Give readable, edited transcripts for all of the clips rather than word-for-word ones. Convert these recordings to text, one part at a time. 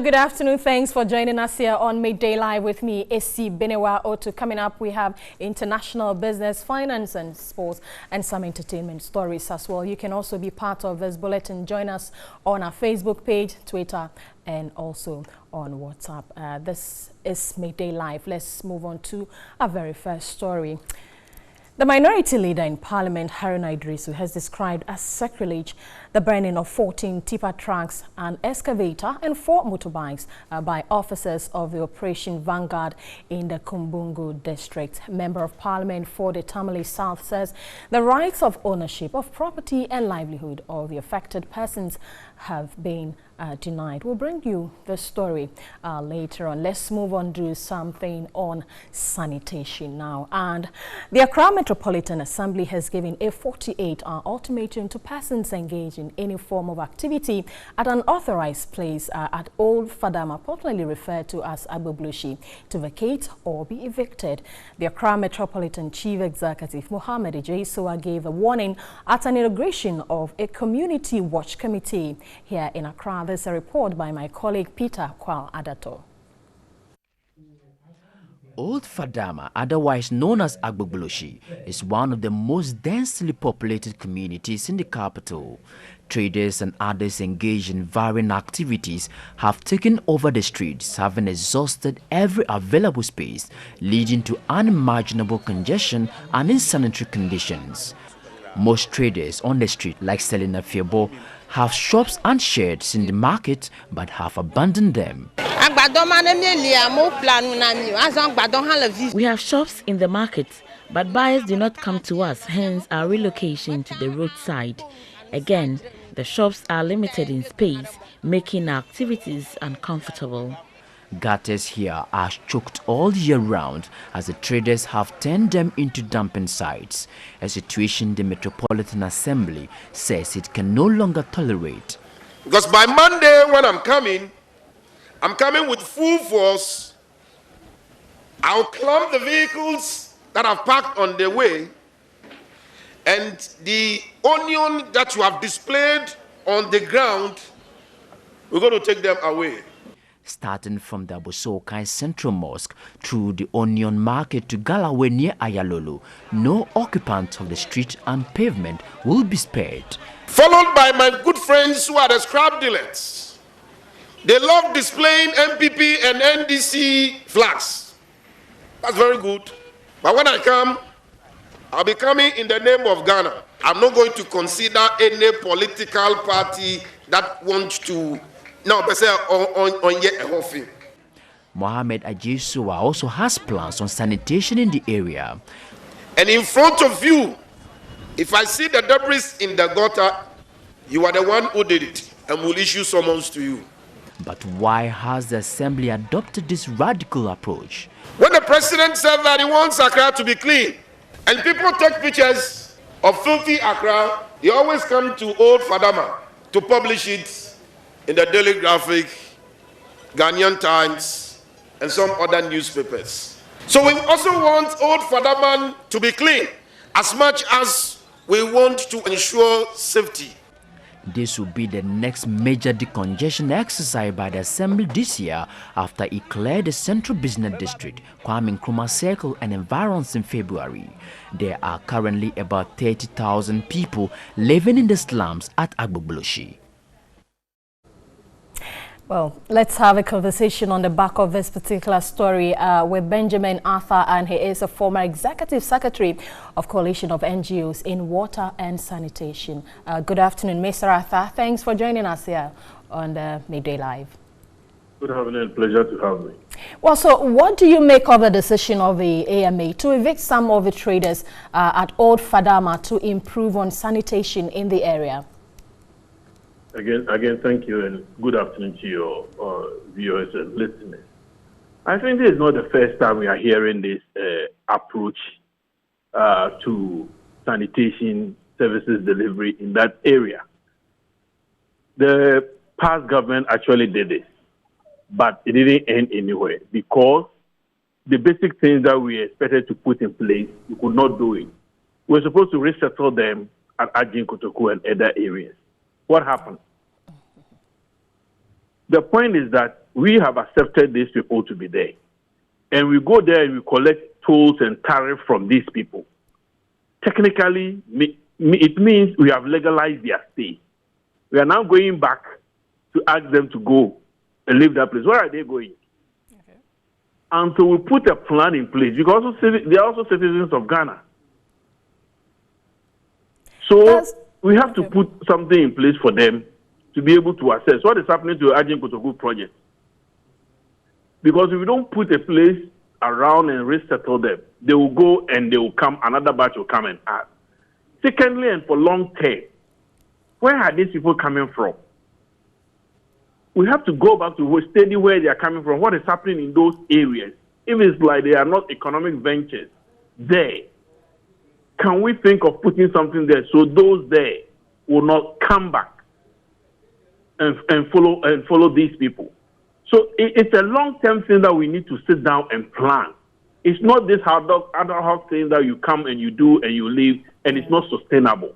good afternoon. Thanks for joining us here on Midday Live with me, AC Benewa Otu. Coming up, we have international business, finance and sports, and some entertainment stories as well. You can also be part of this bulletin. Join us on our Facebook page, Twitter, and also on WhatsApp. This is Midday Live. Let's move on to our very first story. The minority leader in Parliament, Haruna Iddrisu, has described as sacrilege the burning of 14 tipper trucks, an excavator and 4 motorbikes by officers of the Operation Vanguard in the Kumbungu district. Member of Parliament for the Tamale South says the rights of ownership of property and livelihood of the affected persons have been denied. We'll bring you the story later on. Let's move on to something on sanitation now. And the Accra Metropolitan Assembly has given a 48-hour ultimatum to persons engaged in any form of activity at an authorized place at Old Fadama, popularly referred to as Agbogloshi, to vacate or be evicted. The Accra Metropolitan Chief Executive Mohammed Ejaisoa gave a warning at an inauguration of a community watch committee here in Accra. There's a report by my colleague Peter Kwal Adato. Old Fadama, otherwise known as Agbogloshi, is one of the most densely populated communities in the capital. Traders and others engaged in varying activities have taken over the streets, having exhausted every available space, leading to unimaginable congestion and insanitary conditions. Most traders on the street, like Selina Fiebo, have shops and sheds in the market but have abandoned them. We have shops in the market, but buyers do not come to us, hence our relocation to the roadside. Again, the shops are limited in space, making our activities uncomfortable. Gutters here are choked all year round as the traders have turned them into dumping sites, a situation the Metropolitan Assembly says it can no longer tolerate. Because by Monday when I'm coming with full force. I'll clamp the vehicles that have parked on the way, and the onion that you have displayed on the ground, we're going to take them away. Starting from the Abosokai Central Mosque through the Onion Market to Galawe near Ayalolo, no occupant of the street and pavement will be spared. Followed by my good friends who are the scrap dealers. They love displaying MPP and NDC flags. That's very good. But when I come, I'll be coming in the name of Ghana. I'm not going to consider any political party that wants to Mohammed Ejaisoa also has plans on sanitation in the area. And in front of you, if I see the debris in the gutter, you are the one who did it, and will issue summons to you. But why has the assembly adopted this radical approach? When the president said that he wants Accra to be clean, and people take pictures of filthy Accra, he always come to Old Fadama to publish it in the Daily Graphic, Ghanaian Times, and some other newspapers. So we also want Old Fadaman to be clean as much as we want to ensure safety. This will be the next major decongestion exercise by the Assembly this year after it cleared the Central Business District, Kwame Nkrumah Circle and environs in February. There are currently about 30,000 people living in the slums at Agbogloshi. Well, let's have a conversation on the back of this particular story with Benjamin Arthur, and he is a former executive secretary of Coalition of NGOs in Water and Sanitation. Good afternoon, Mr. Arthur. Thanks for joining us here on the Midday Live. Good afternoon. Pleasure to have me. Well, so what do you make of the decision of the AMA to evict some of the traders at Old Fadama to improve on sanitation in the area? Again, thank you, and good afternoon to your viewers and listeners. I think this is not the first time we are hearing this approach to sanitation services delivery in that area. The past government actually did this, but it didn't end anywhere because the basic things that we expected to put in place, we could not do it. We were supposed to resettle them at Ajin Kotoku and other areas. What happened? The point is that we have accepted these people to be there. And we go there and we collect tolls and tariffs from these people. Technically, it means we have legalized their stay. We are now going back to ask them to go and leave that place. Where are they going? Okay. And so we put a plan in place because they are also citizens of Ghana. So we have to put something in place for them to be able to assess what is happening to the Agent Kotoku project. Because if we don't put a place around and resettle them, they will go and they will come, another batch will come and add. Secondly, and for long term, where are these people coming from? We have to go back to study where they are coming from, what is happening in those areas. If it's like they are not economic ventures there, can we think of putting something there so those there will not come back and follow these people? So it's a long-term thing that we need to sit down and plan. It's not this ad hoc thing that you come and you do and you leave, and it's not sustainable.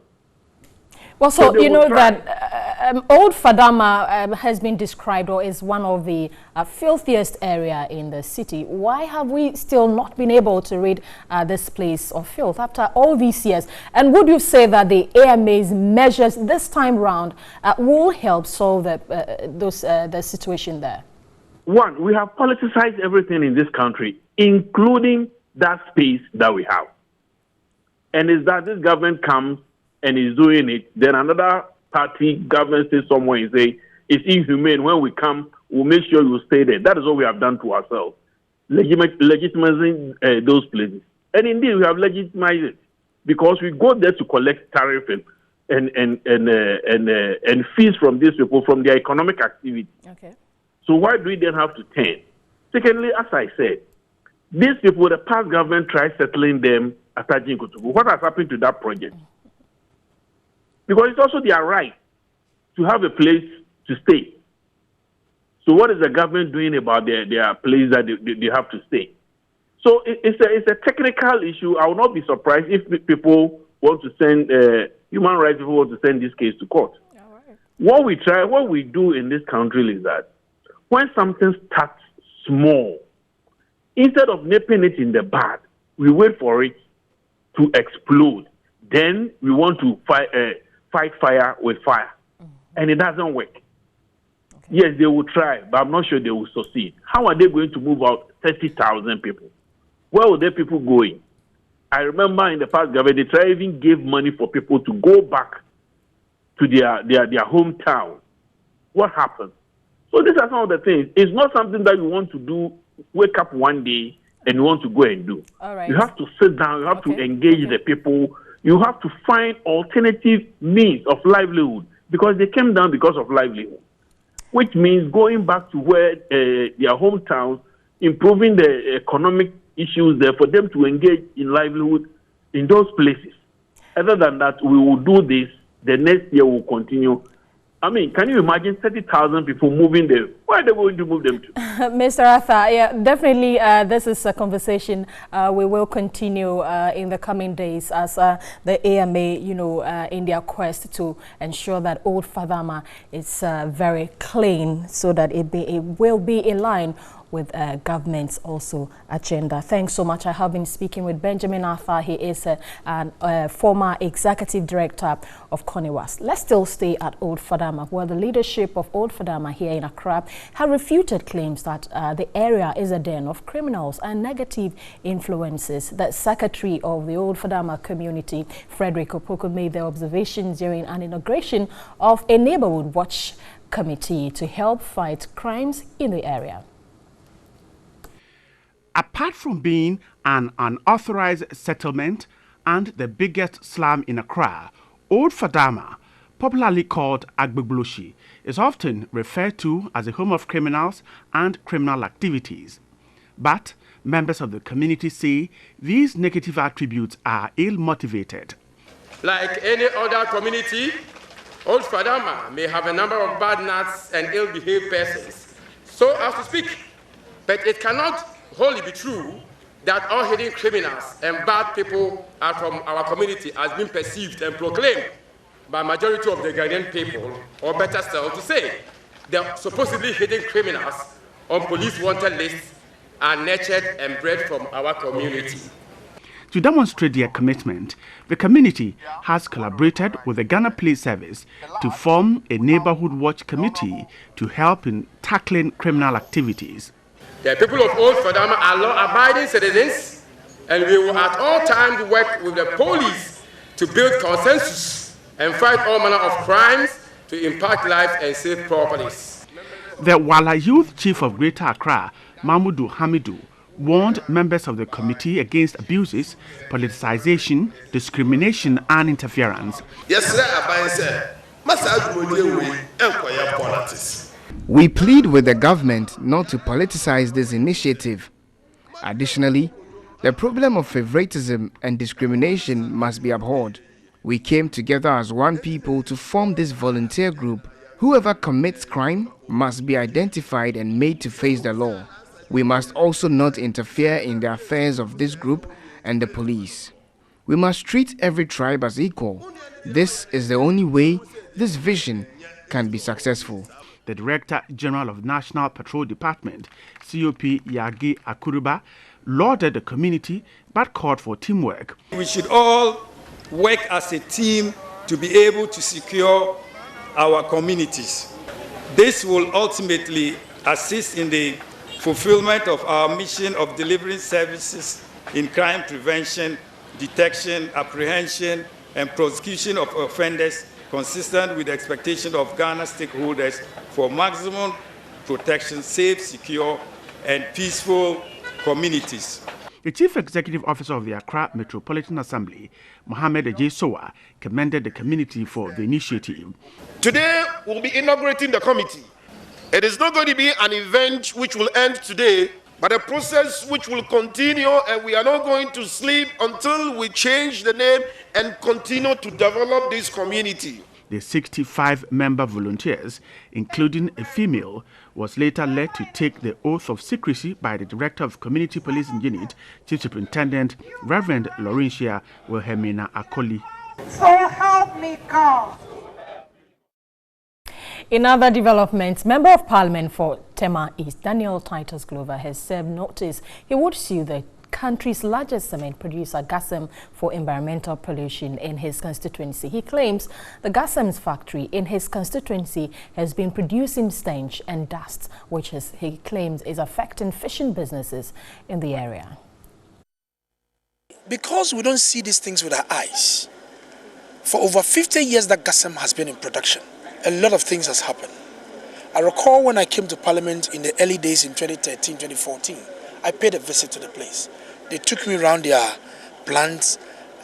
Well, so you know that Old Fadama has been described or is one of the filthiest area in the city. Why have we still not been able to rid this place of filth after all these years? And would you say that the AMA's measures this time round will help solve the situation there? One, we have politicized everything in this country, including that space that we have. And it's that this government comes and is doing it, then another party government says somewhere and say, it's inhumane. When we come, we'll make sure you stay there. That is what we have done to ourselves, legitimizing those places. And indeed, we have legitimized it because we go there to collect tariff and fees from these people, from their economic activity. Okay. So why do we then have to turn? Secondly, as I said, these people, the past government tried settling them at Agent Kotoku. What has happened to that project? Because it's also their right to have a place to stay. So what is the government doing about their place that they have to stay? So it's a technical issue. I will not be surprised if people want to send, human rights people want to send this case to court. All right. What we do in this country is that when something starts small, instead of nipping it in the bud, we wait for it to explode. Then we want to fight fire with fire. Mm-hmm. And it doesn't work. Okay. Yes, they will try, but I'm not sure they will succeed. How are they going to move out 30,000 people? Where will their people going? I remember in the past government, they tried even gave money for people to go back to their hometown. What happened? So these are some of the things. It's not something that you want to do, wake up one day and you want to go and do. All right. You have to sit down, you have to engage the people, you have to find alternative means of livelihood because they came down because of livelihood, which means going back to where their hometowns, improving the economic issues there for them to engage in livelihood in those places. Other than that, we will do this, the next year will continue. I mean, can you imagine 30,000 people moving there? Where are they going to move them to? Mr. Arthur, yeah, definitely this is a conversation we will continue in the coming days as the AMA, in their quest to ensure that Old Fadama is very clean so that it will be in line with government's also agenda. Thanks so much. I have been speaking with Benjamin Arthur. He is a former executive director of CONEWAS. Let's still stay at Old Fadama, where the leadership of Old Fadama here in Accra have refuted claims that the area is a den of criminals and negative influences. The secretary of the Old Fadama community, Frederick Opoku, made the observations during an inauguration of a neighborhood watch committee to help fight crimes in the area. Apart from being an unauthorized settlement and the biggest slum in Accra, Old Fadama, popularly called Agbogbloshie, is often referred to as a home of criminals and criminal activities. But members of the community say these negative attributes are ill-motivated. Like any other community, Old Fadama may have a number of bad nuts and ill-behaved persons, so as to speak, but it cannot wholly be true that all hidden criminals and bad people are from our community as being perceived and proclaimed by majority of the Ghanaian people, or better still to say, the supposedly hidden criminals on police wanted lists are nurtured and bred from our community. To demonstrate their commitment, the community has collaborated with the Ghana Police Service to form a neighborhood watch committee to help in tackling criminal activities. The people of Old Fadama are law-abiding citizens, and we will at all times work with the police to build consensus and fight all manner of crimes to impact lives and save properties. The Wala Youth Chief of Greater Accra, Mahmoudou Hamidou, warned members of the committee against abuses, politicization, discrimination, and interference. We plead with the government not to politicize this initiative. Additionally, the problem of favoritism and discrimination must be abhorred. We came together as one people to form this volunteer group. Whoever commits crime must be identified and made to face the law. We must also not interfere in the affairs of this group and the police. We must treat every tribe as equal. This is the only way this vision can be successful. The Director General of National Patrol Department, COP Yagi Akuruba, lauded the community but called for teamwork. We should all work as a team to be able to secure our communities. This will ultimately assist in the fulfillment of our mission of delivering services in crime prevention, detection, apprehension, and prosecution of offenders consistent with the expectation of Ghana stakeholders for maximum protection, safe, secure, and peaceful communities. The Chief Executive Officer of the Accra Metropolitan Assembly, Mohamed Ajay Sowa, commended the community for the initiative. Today, we'll be inaugurating the committee. It is not going to be an event which will end today, but a process which will continue, and we are not going to sleep until we change the name and continue to develop this community. The 65-member volunteers, including a female, was later led to take the oath of secrecy by the Director of Community Policing Unit, Chief Superintendent, Reverend Laurentia Wilhelmina Akoli. So help me God. In other developments, Member of Parliament for Tema East, Daniel Titus Glover, has served notice he would sue the country's largest cement producer, Gassem, for environmental pollution in his constituency. He claims the Gassem's factory in his constituency has been producing stench and dust, which he claims is affecting fishing businesses in the area. Because we don't see these things with our eyes, for over 50 years that Gassem has been in production, a lot of things has happened. I recall when I came to Parliament in the early days in 2013, 2014, I paid a visit to the place. They took me around their plants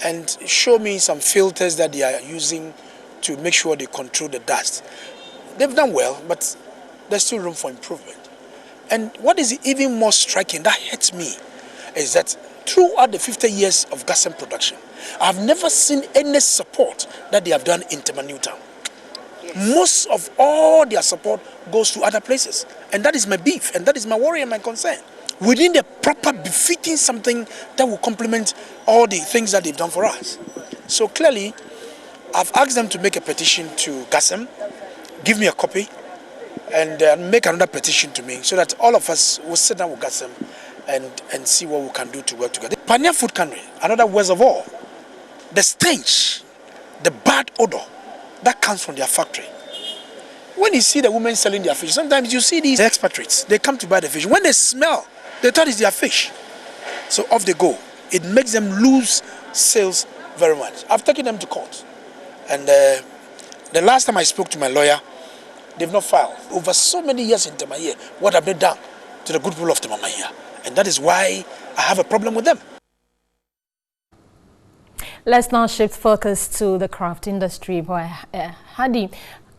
and showed me some filters that they are using to make sure they control the dust. They've done well, but there's still room for improvement. And what is even more striking, that hurts me, is that throughout the 50 years of Gassem production, I've never seen any support that they have done in Tema Newtown. Most of all their support goes to other places. And that is my beef, and that is my worry and my concern. We need a proper befitting something that will complement all the things that they've done for us. So clearly, I've asked them to make a petition to Gassem, give me a copy, and make another petition to me so that all of us will sit down with Gassem and see what we can do to work together. Pania Food Cannery, another worst of all, the stench, the bad odor that comes from their factory. When you see the women selling their fish, sometimes you see these expatriates, they come to buy the fish. When they smell, they thought it's their fish. So off they go. It makes them lose sales very much. I've taken them to court. And the last time I spoke to my lawyer, they've not filed. Over so many years in Temahia, what have they done to the good people of Temahia? And that is why I have a problem with them. Let's now shift focus to the craft industry, where Hadi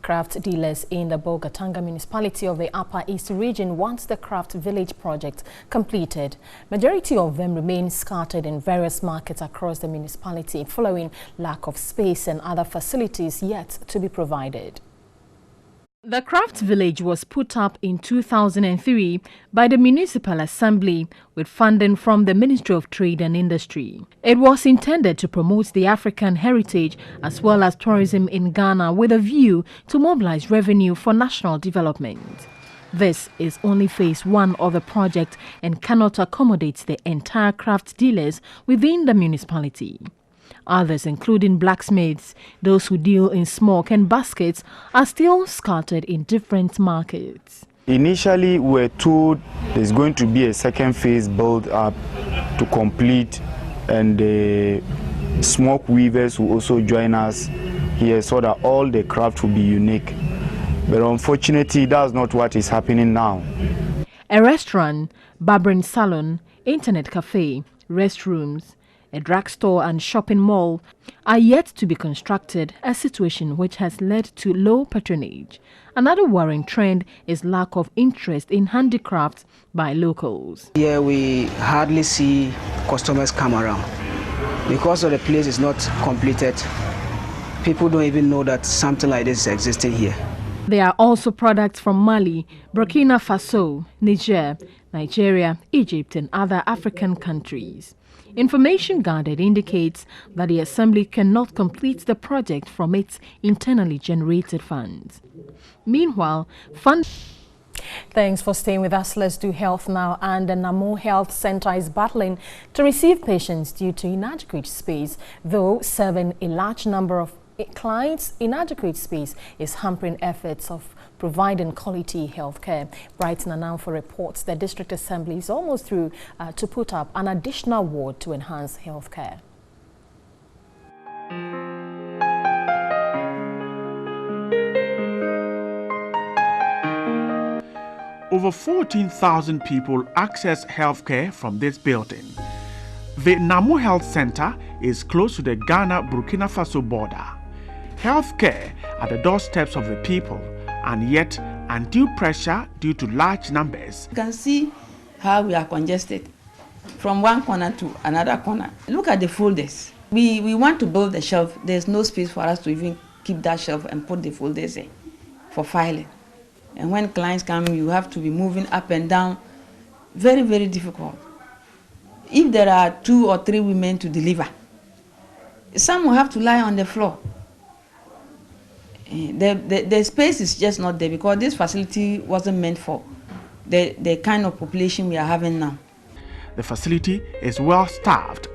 craft dealers in the Bolgatanga municipality of the Upper East region wants the craft village project completed. Majority of them remain scattered in various markets across the municipality following lack of space and other facilities yet to be provided. The craft village was put up in 2003 by the Municipal Assembly with funding from the Ministry of Trade and Industry. It was intended to promote the African heritage as well as tourism in Ghana with a view to mobilize revenue for national development. This is only phase 1 of the project and cannot accommodate the entire craft dealers within the municipality. Others, including blacksmiths, those who deal in smoke and baskets, are still scattered in different markets. Initially, we were told there's going to be a second phase built up to complete, and the smoke weavers will also join us here so that all the craft will be unique. But unfortunately, that's not what is happening now. A restaurant, barbering salon, internet cafe, restrooms, a drugstore and shopping mall are yet to be constructed, a situation which has led to low patronage. Another worrying trend is lack of interest in handicrafts by locals. Here we hardly see customers come around because of the place is not completed. People don't even know that something like this is existing here. There are also products from Mali, Burkina Faso, Niger, Nigeria, Egypt and other African countries. Information gathered indicates that the Assembly cannot complete the project from its internally generated funds. Meanwhile, Thanks for staying with us. Let's do health now. And the Namo Health Center is battling to receive patients due to inadequate space, though serving a large number of clients, inadequate space is hampering efforts of providing quality health care. Brighton Anamfo reports the District Assembly is almost through to put up an additional ward to enhance health care. Over 14,000 people access healthcare from this building. The Namo Health Center is close to the Ghana-Burkina Faso border. Healthcare at the doorsteps of the people, and yet undue pressure due to large numbers. You can see how we are congested from one corner to another corner. Look at the folders. We want to build the shelf. There's no space for us to even keep that shelf and put the folders in for filing. And when clients come, you have to be moving up and down. Very, very difficult. If there are 2 or 3 women to deliver, some will have to lie on the floor. The space is just not there because this facility wasn't meant for the kind of population we are having now. The facility is well staffed.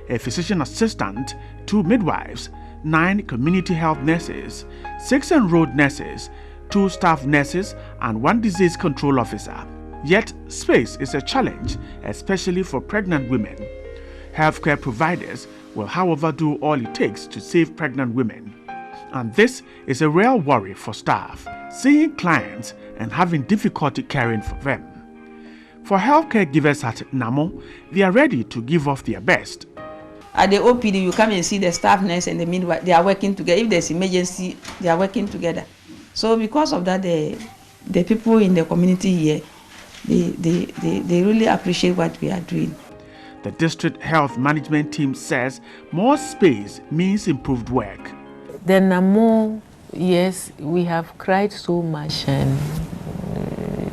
A physician assistant, 2 midwives, 9 community health nurses, 6 enrolled nurses, 2 staff nurses and 1 disease control officer. Yet space is a challenge, especially for pregnant women. Healthcare providers will, however, do all it takes to save pregnant women. And this is a real worry for staff, seeing clients and having difficulty caring for them. For healthcare givers at Namo, they are ready to give off their best. At the OPD, you come and see the staff nurse and the midwife, they are working together. If there's emergency, they are working together. So because of that, the people in the community here, they really appreciate what we are doing. The district health management team says more space means improved work. The Namo, yes, we have cried so much, and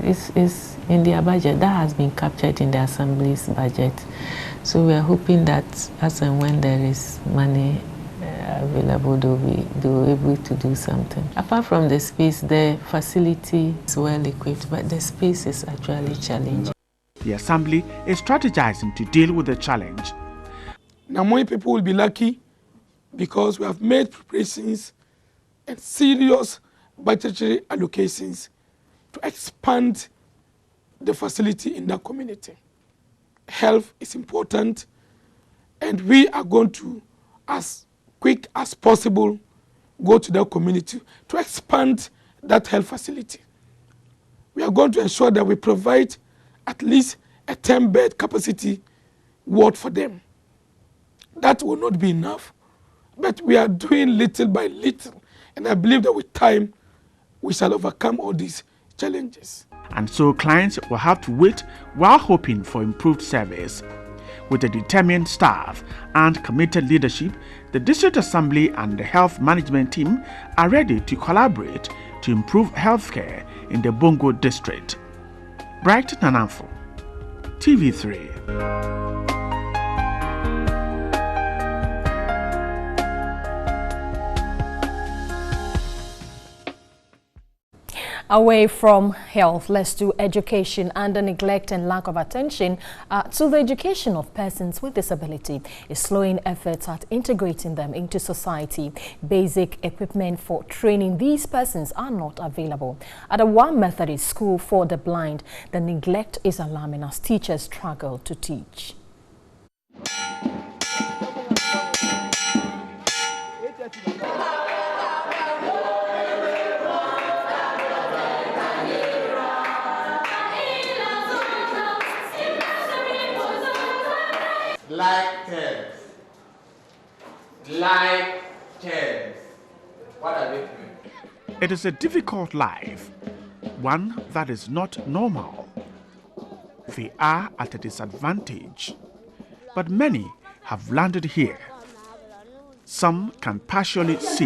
it's in their budget. That has been captured in the Assembly's budget. So we are hoping that as and when there is money available, they'll be able to do something. Apart from the space, the facility is well equipped, but the space is actually challenging. The Assembly is strategizing to deal with the challenge. Namoi people will be lucky because we have made preparations and serious budgetary allocations to expand the facility in that community. Health is important, and we are going to, as quick as possible, go to the community to expand that health facility. We are going to ensure that we provide at least a 10-bed capacity ward for them. That will not be enough, but we are doing little by little, and I believe that with time, we shall overcome all these challenges. And so clients will have to wait while hoping for improved service. With a determined staff and committed leadership, the District Assembly and the Health Management team are ready to collaborate to improve healthcare in the Bongo District. Brighton Anamfo, TV3. Away from health, let's do education. And the neglect and lack of attention to the education of persons with disability is slowing efforts at integrating them into society. Basic equipment for training these persons are not available. At the Wa Methodist School for the Blind, the neglect is alarming as teachers struggle to teach. Like terms. Like terms. What are they doing? It is a difficult life, one that is not normal. They are at a disadvantage, but many have landed here. Some can partially see,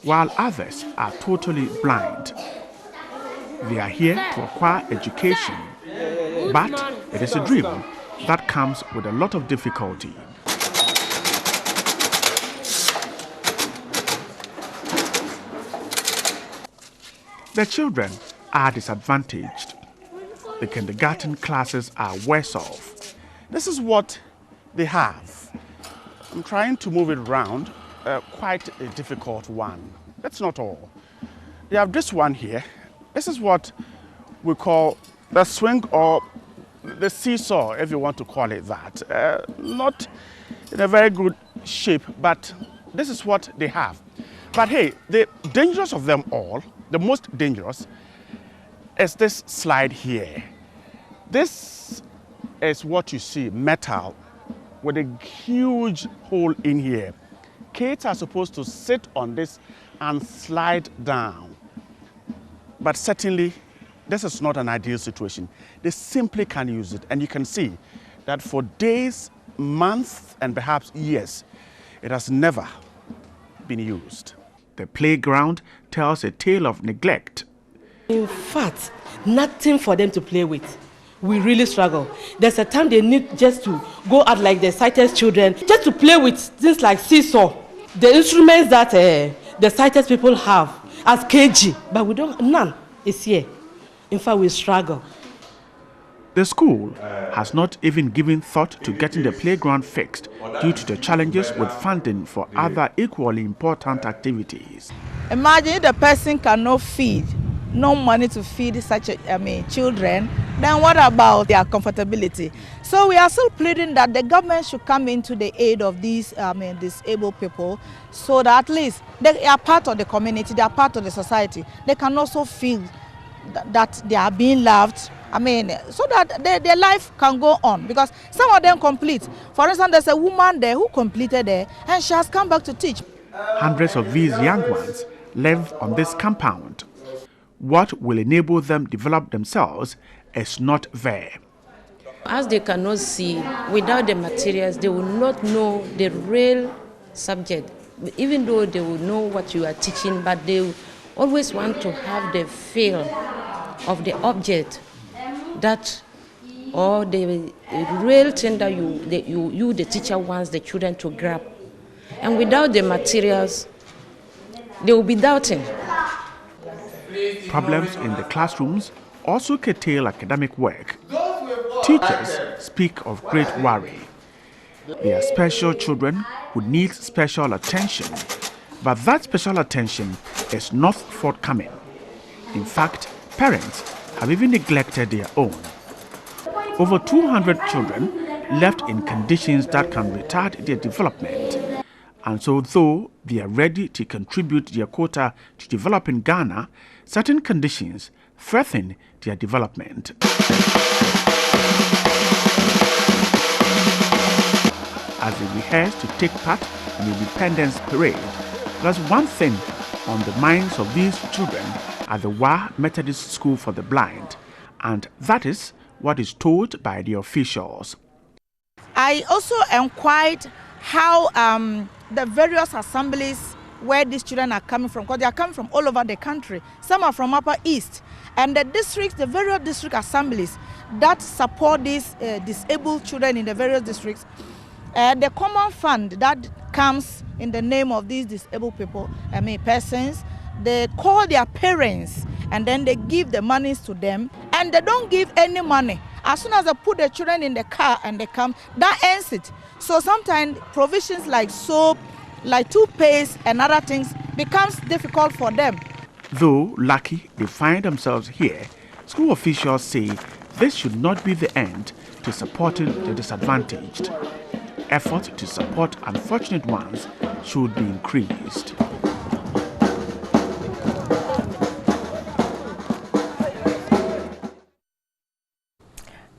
while others are totally blind. They are here to acquire education, but it is a dream that comes with a lot of difficulty. The children are disadvantaged. The kindergarten classes are worse off. This is what they have. I'm trying to move it around, quite a difficult one. That's not all. They have this one here. This is what we call the swing or the seesaw, if you want to call it that. Not in a very good shape, but this is what they have. But hey, the dangerous of them all, the most dangerous, is this slide here. This is what you see, metal, with a huge hole in here. Kids are supposed to sit on this and slide down. But certainly, this is not an ideal situation. They simply can't use it. And you can see that for days, months, and perhaps years, it has never been used. The playground tells a tale of neglect. In fact, nothing for them to play with. We really struggle. There's a time they need just to go out like the sighted children, just to play with things like seesaw. The instruments that the sighted people have as KG, but we don't, none is here. In fact, we struggle. The school has not even given thought to getting the playground fixed due to the challenges with funding for other equally important activities. Imagine the person cannot feed, no money to feed such children, then what about their comfortability? So we are still pleading that the government should come into the aid of these disabled people so that at least they are part of the community, they are part of the society. They can also feel that they are being loved, so that their life can go on, because some of them complete. For instance, there's a woman there who completed there and she has come back to teach. Hundreds of these young ones live on this compound. What will enable them develop themselves is not there. As they cannot see, without the materials, they will not know the real subject. Even though they will know what you are teaching, but they always want to have the feel of the object that, or the real thing that you the teacher wants the children to grab. And without the materials, they will be doubting. Problems in the classrooms also curtail academic work. Teachers speak of great worry. They are special children who need special attention, but that special attention is not forthcoming. In fact, parents have even neglected their own. Over 200 children left in conditions that can retard their development. And so, though they are ready to contribute their quota to developing Ghana, certain conditions threaten their development. As they rehearse to take part in the Independence Parade, there's one thing on the minds of these children at the Wa Methodist School for the Blind, and that is what is told by the officials. I also inquired how the various assemblies where these children are coming from, because they are coming from all over the country. Some are from Upper East, and the districts, the various district assemblies that support these disabled children in the various districts, the common fund that comes in the name of these disabled people, persons, they call their parents and then they give the monies to them, and they don't give any money. As soon as they put the children in the car and they come, that ends it. So sometimes provisions like soap, like toothpaste and other things becomes difficult for them. Though lucky they find themselves here, school officials say this should not be the end to supporting the disadvantaged. Effort to support unfortunate ones should be increased.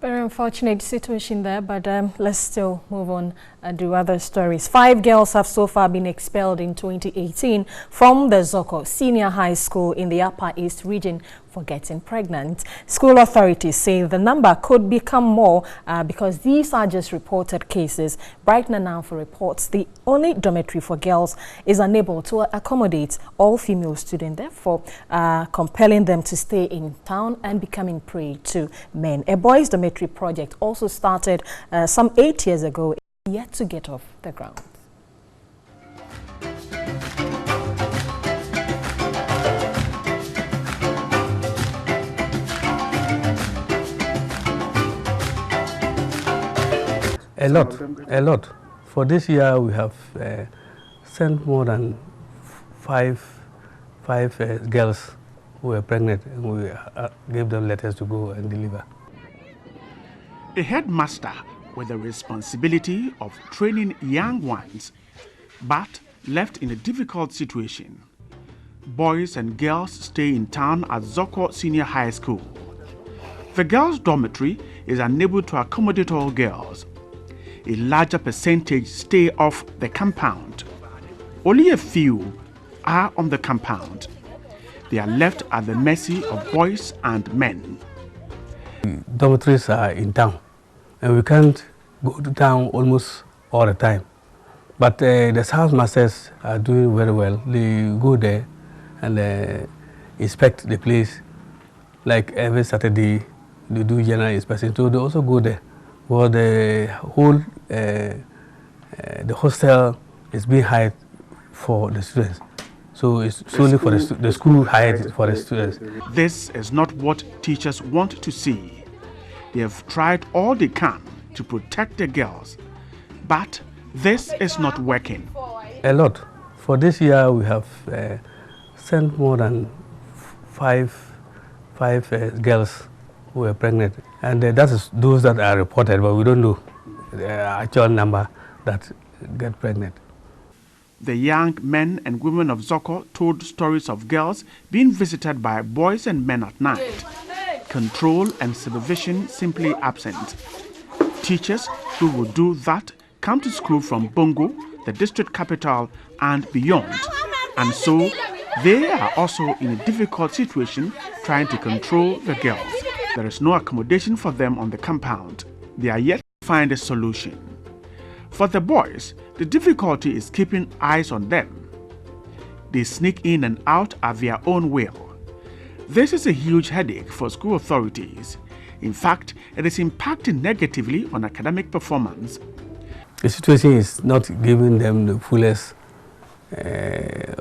Very unfortunate situation there, but let's still move on and do other stories. 5 girls have so far been expelled in 2018 from the Zoko Senior High School in the Upper East region for getting pregnant. School authorities say the number could become more because these are just reported cases. Brighton Anamfo reports the only dormitory for girls is unable to accommodate all female students, therefore compelling them to stay in town and becoming prey to men. A boys' dormitory project also started some 8 years ago, yet to get off the ground. A lot. For this year, we have sent more than five girls who were pregnant, and we gave them letters to go and deliver. A headmaster with the responsibility of training young ones, but left in a difficult situation. Boys and girls stay in town at Zoko Senior High School. The girls' dormitory is unable to accommodate all girls. A larger percentage stay off the compound. Only a few are on the compound. They are left at the mercy of boys and men. Dormitories are in town, and we can't go to town almost all the time. But the house are doing very well. They go there and inspect the place. Like every Saturday, they do general inspection, so they also go there. Well, the whole the hostel is being hired for the students, so it's solely for the school hired for the students. This is not what teachers want to see. They have tried all they can to protect the girls, but this is not working. A lot. For this year, we have sent more than five girls who were pregnant, and that is those that are reported, but we don't know the actual number that get pregnant. The young men and women of Zoko told stories of girls being visited by boys and men at night. Control and supervision simply absent. Teachers who would do that come to school from Bongo, the district capital, and beyond, and so they are also in a difficult situation trying to control the girls. There is no accommodation for them on the compound. They are yet to find a solution. For the boys, the difficulty is keeping eyes on them. They sneak in and out at their own will. This is a huge headache for school authorities. In fact, it is impacting negatively on academic performance. The situation is not giving them the fullest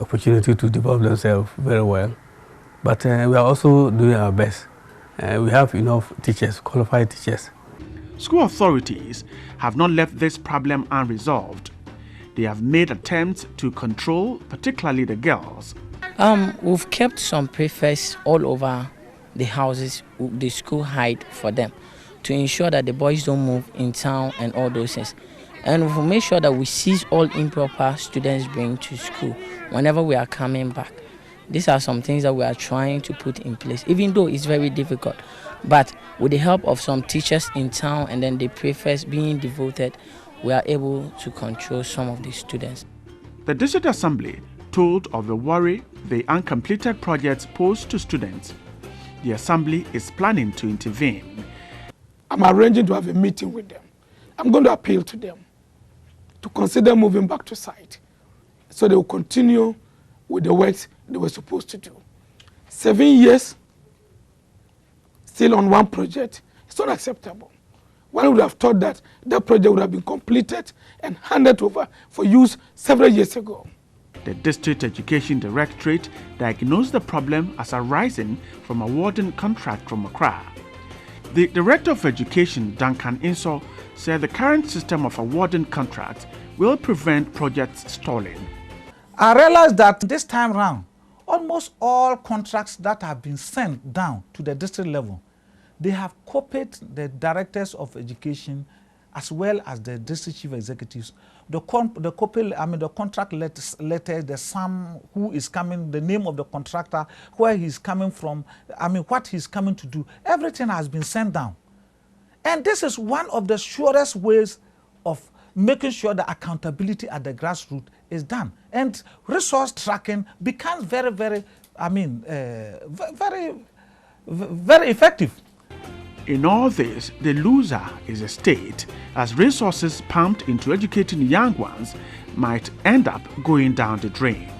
opportunity to develop themselves very well, but we are also doing our best. We have enough teachers, qualified teachers. School authorities have not left this problem unresolved. They have made attempts to control, particularly the girls. We've kept some prefects all over the houses the school hide for them to ensure that the boys don't move in town and all those things. And we've made sure that we seize all improper students bring to school whenever we are coming back. These are some things that we are trying to put in place, even though it's very difficult. But with the help of some teachers in town and then the prefects being devoted, we are able to control some of these students. The District Assembly told of the worry the uncompleted projects pose to students. The Assembly is planning to intervene. I'm arranging to have a meeting with them. I'm going to appeal to them to consider moving back to site so they will continue with the works they were supposed to do. 7 years still on one project, it's not acceptable. One would have thought that that project would have been completed and handed over for use several years ago. The District Education Directorate diagnosed the problem as arising from a warden contract from Accra. The Director of Education, Duncan Inso, said the current system of awarding contracts will prevent projects stalling. I realized that this time round, almost all contracts that have been sent down to the district level, they have copied the directors of education as well as the district chief executives. The contract letter, the sum, who is coming, the name of the contractor, where he's coming from, what he's coming to do, everything has been sent down. And this is one of the surest ways of making sure the accountability at the grassroots is done. And resource tracking becomes very, very effective. In all this, the loser is the state, as resources pumped into educating young ones might end up going down the drain.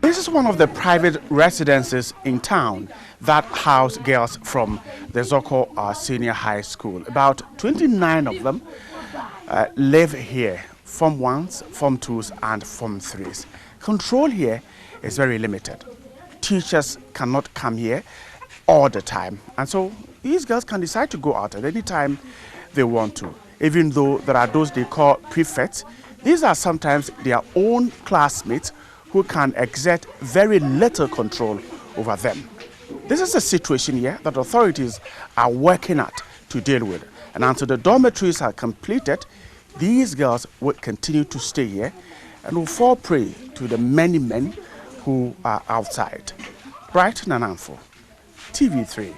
This is one of the private residences in town that house girls from the Zoko Senior High School. About 29 of them live here, Form 1s, Form 2s and Form 3s. Control here is very limited. Teachers cannot come here all the time, and so these girls can decide to go out at any time they want to. Even though there are those they call prefects, these are sometimes their own classmates who can exert very little control over them. This is a situation here that authorities are working at to deal with. And until the dormitories are completed, these girls will continue to stay here and will fall prey to the many men who are outside. Bright Nananfo, TV3,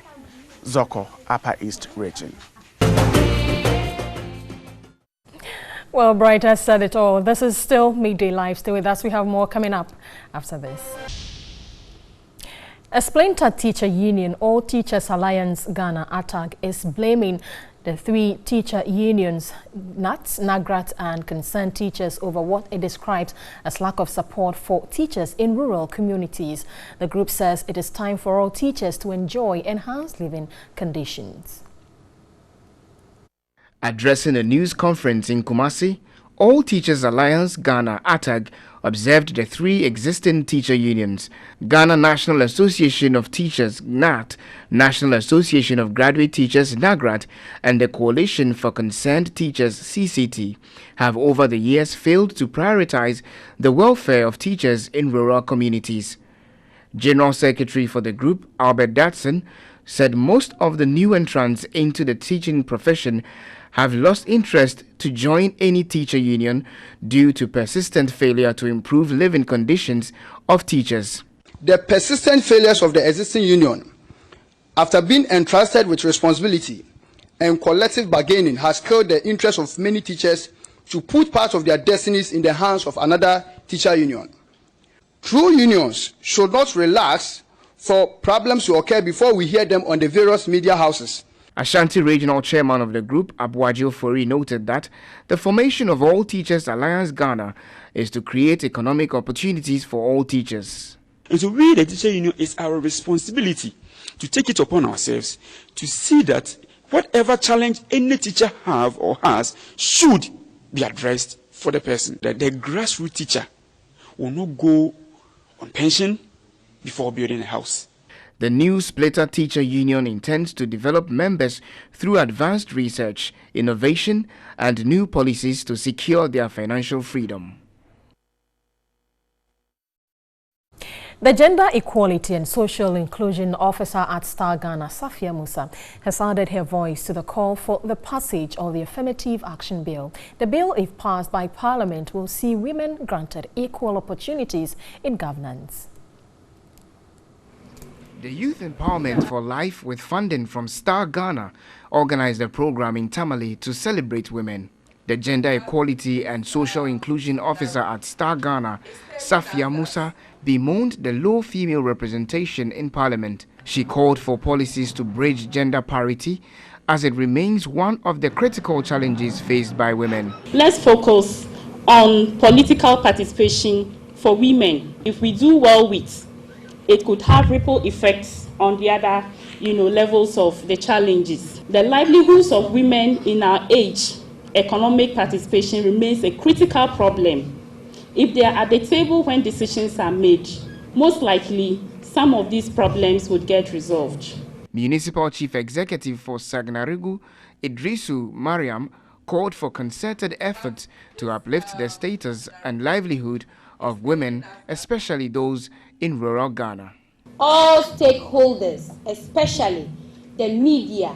Zoko, Upper East Region. Well, Bright has said it all. This is still Midday Live. Stay with us. We have more coming up after this. A splinter teacher union, All Teachers Alliance Ghana, ATAG, is blaming the three teacher unions, NATS, NAGRAT and Concerned Teachers, over what it describes as lack of support for teachers in rural communities. The group says it is time for all teachers to enjoy enhanced living conditions. Addressing a news conference in Kumasi, All Teachers Alliance Ghana, ATAG, observed the three existing teacher unions, Ghana National Association of Teachers, GNAT, National Association of Graduate Teachers, NAGRAT, and the Coalition for Concerned Teachers, CCT, have over the years failed to prioritize the welfare of teachers in rural communities. General Secretary for the group, Albert Datson, said most of the new entrants into the teaching profession have lost interest to join any teacher union due to persistent failure to improve living conditions of teachers. The persistent failures of the existing union, after being entrusted with responsibility and collective bargaining, has killed the interest of many teachers to put part of their destinies in the hands of another teacher union. True unions should not relax for problems to occur before we hear them on the various media houses. Ashanti Regional Chairman of the group, Abuaji Ofori, noted that the formation of All Teachers Alliance Ghana is to create economic opportunities for all teachers. And so we, the teacher union, it's our responsibility to take it upon ourselves to see that whatever challenge any teacher have or has should be addressed for the person. That the grassroots teacher will not go on pension before building a house. The new Splitter Teacher Union intends to develop members through advanced research, innovation, and new policies to secure their financial freedom. The Gender Equality and Social Inclusion Officer at Star Ghana, Safia Musa, has added her voice to the call for the passage of the Affirmative Action Bill. The bill, if passed by Parliament, will see women granted equal opportunities in governance. The Youth Empowerment for Life, with funding from Star Ghana, organized a program in Tamale to celebrate women. The Gender Equality and Social Inclusion Officer at Star Ghana, Safia Musa, bemoaned the low female representation in Parliament. She called for policies to bridge gender parity, as it remains one of the critical challenges faced by women. Let's focus on political participation for women. If we do well with it, could have ripple effects on the other, levels of the challenges. The livelihoods of women in our age, economic participation remains a critical problem If they are at the table when decisions are made, most likely some of these problems would get resolved. Municipal Chief Executive for Sagnarigu, Idrisu Mariam, called for concerted efforts to uplift the status and livelihood of women, especially those in rural Ghana. All stakeholders, especially the media,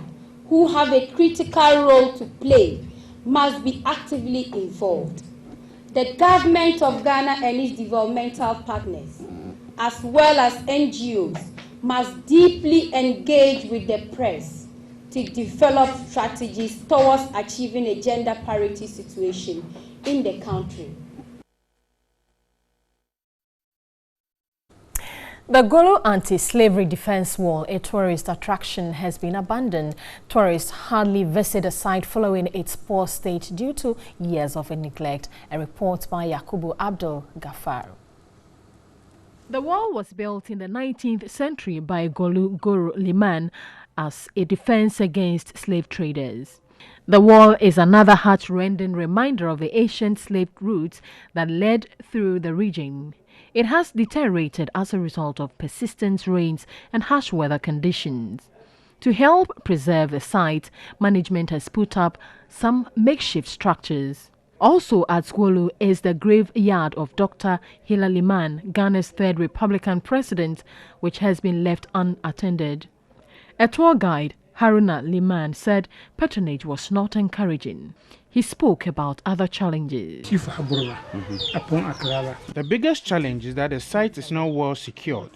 who have a critical role to play, must be actively involved. The government of Ghana and its developmental partners, as well as NGOs, must deeply engage with the press to develop strategies towards achieving a gender parity situation in the country. The Golo anti-slavery defense wall, a tourist attraction, has been abandoned. Tourists hardly visit the site following its poor state due to years of neglect. A report by Yakubu Abdul Ghaffar. The wall was built in the 19th century by Golu Goro Liman as a defense against slave traders. The wall is another heart-rending reminder of the ancient slave routes that led through the region. It has deteriorated as a result of persistent rains and harsh weather conditions. To help preserve the site, management has put up some makeshift structures. Also at Swolo is the graveyard of Dr. Hila Liman, Ghana's third Republican president, which has been left unattended. A tour guide, Haruna Liman, said patronage was not encouraging. He spoke about other challenges. The biggest challenge is that the site is not well secured.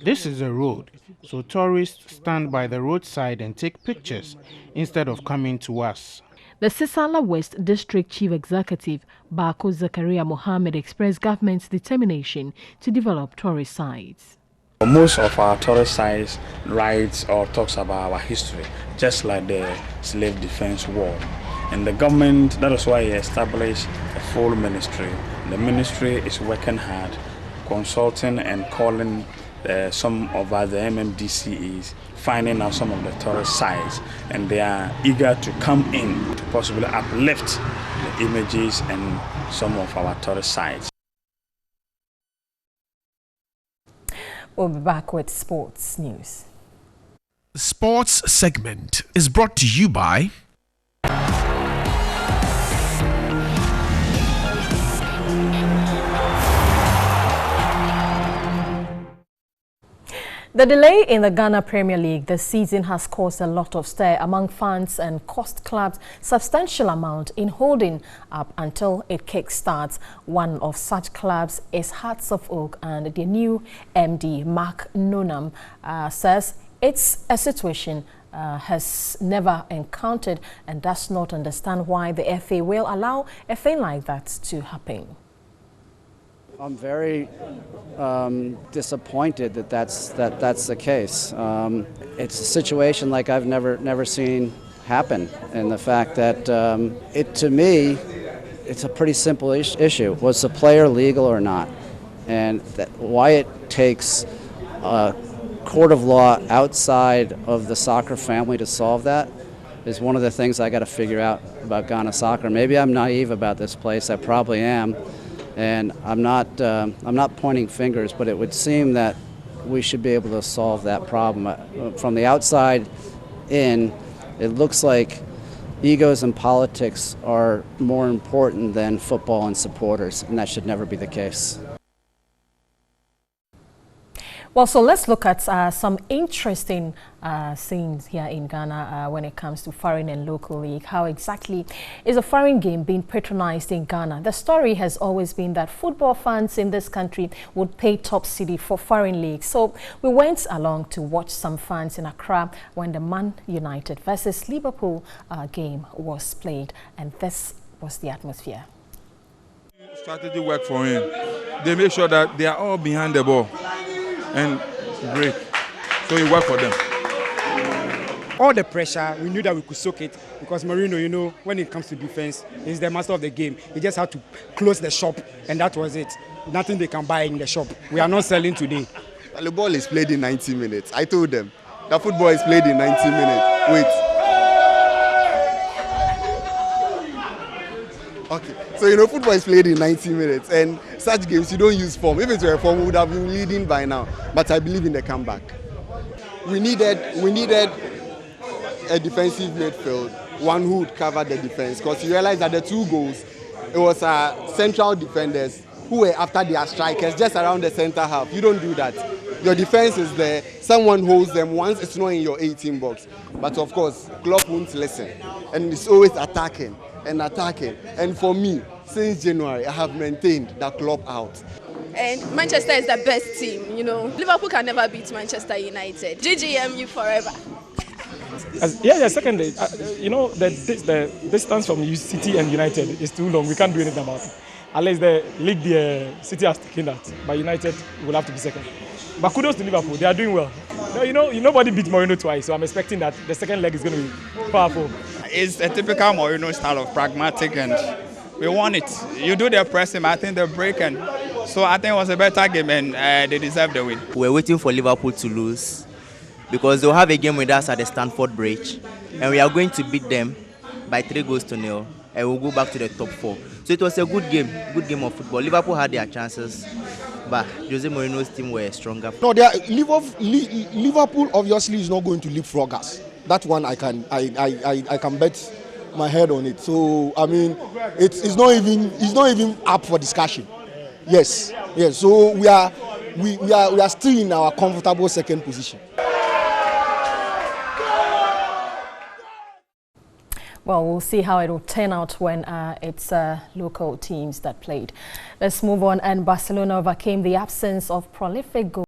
This is a road, so tourists stand by the roadside and take pictures instead of coming to us. The Sisala West District Chief Executive, Bako Zakaria Mohammed, expressed government's determination to develop tourist sites. Most of our tourist sites writes or talks about our history, just like the slave defense wall. And the government, that is why he established a full ministry. The ministry is working hard, consulting and calling some of us, the MMDCEs, finding out some of the tourist sites. And they are eager to come in to possibly uplift the images and some of our tourist sites. We'll be back with sports news. The sports segment is brought to you by The delay in the Ghana Premier League this season has caused a lot of stir among fans and cost clubs substantial amount in holding up until it kick-starts. One of such clubs is Hearts of Oak, and the new MD, Mark Nonam, says it's a situation has never encountered and does not understand why the FA will allow a thing like that to happen. I'm very disappointed that that's the case. It's a situation like I've never seen happen, and the fact that to me, it's a pretty simple issue. Was the player legal or not? And why it takes a court of law outside of the soccer family to solve that is one of the things I got to figure out about Ghana soccer. Maybe I'm naive about this place. I probably am. And I'm not pointing fingers, but it would seem that we should be able to solve that problem. From the outside in, it looks like egos and politics are more important than football and supporters, and that should never be the case. Well, so let's look at some interesting scenes here in Ghana when it comes to foreign and local league. How exactly is a foreign game being patronized in Ghana? The story has always been that football fans in this country would pay top city for foreign leagues. So we went along to watch some fans in Accra when the Man United versus Liverpool game was played, and this was the atmosphere. Strategy work for him. They make sure that they are all behind the ball and break. So it worked for them. All the pressure, we knew that we could soak it because Marino, you know, when it comes to defense, he's the master of the game. He just had to close the shop, and that was it. Nothing they can buy in the shop. We are not selling today. The ball is played in 90 minutes. I told them, the football is played in 90 minutes. Wait. Okay, so you know football is played in 90 minutes, and such games you don't use form. If it were form, we would have been leading by now. But I believe in the comeback. We needed a defensive midfield, one who would cover the defense, because you realize that the 2 goals, it was central defenders who were after their strikers just around the center half. You don't do that. Your defense is there, someone holds them once it's not in your 18 box. But of course, Klopp won't listen, and it's always attacking and attacking. And for me, since January, I have maintained that Klopp out. And Manchester is the best team, you know. Liverpool can never beat Manchester United. GGMU forever. Secondly, you know, the distance from City and United is too long. We can't do anything about it. Unless the league, the City has taken that. But United will have to be second. But kudos to Liverpool, they are doing well. Nobody beat Mourinho twice, so I'm expecting that the second leg is going to be powerful. It's a typical Mourinho style of pragmatic, and we won it. You do their pressing, I think they break, and so I think it was a better game, and they deserve the win. We're waiting for Liverpool to lose because they'll have a game with us at the Stamford Bridge, and we are going to beat them by 3-0, and we'll go back to the top 4. So it was a good game of football. Liverpool had their chances, but Jose Mourinho's team were stronger. No, Liverpool obviously is not going to leapfrog us. That one I can bet my head on it. So I mean, it's not even up for discussion. Yes. So we are still in our comfortable second position. Well, we'll see how it will turn out when it's local teams that played. Let's move on. And Barcelona overcame the absence of prolific goals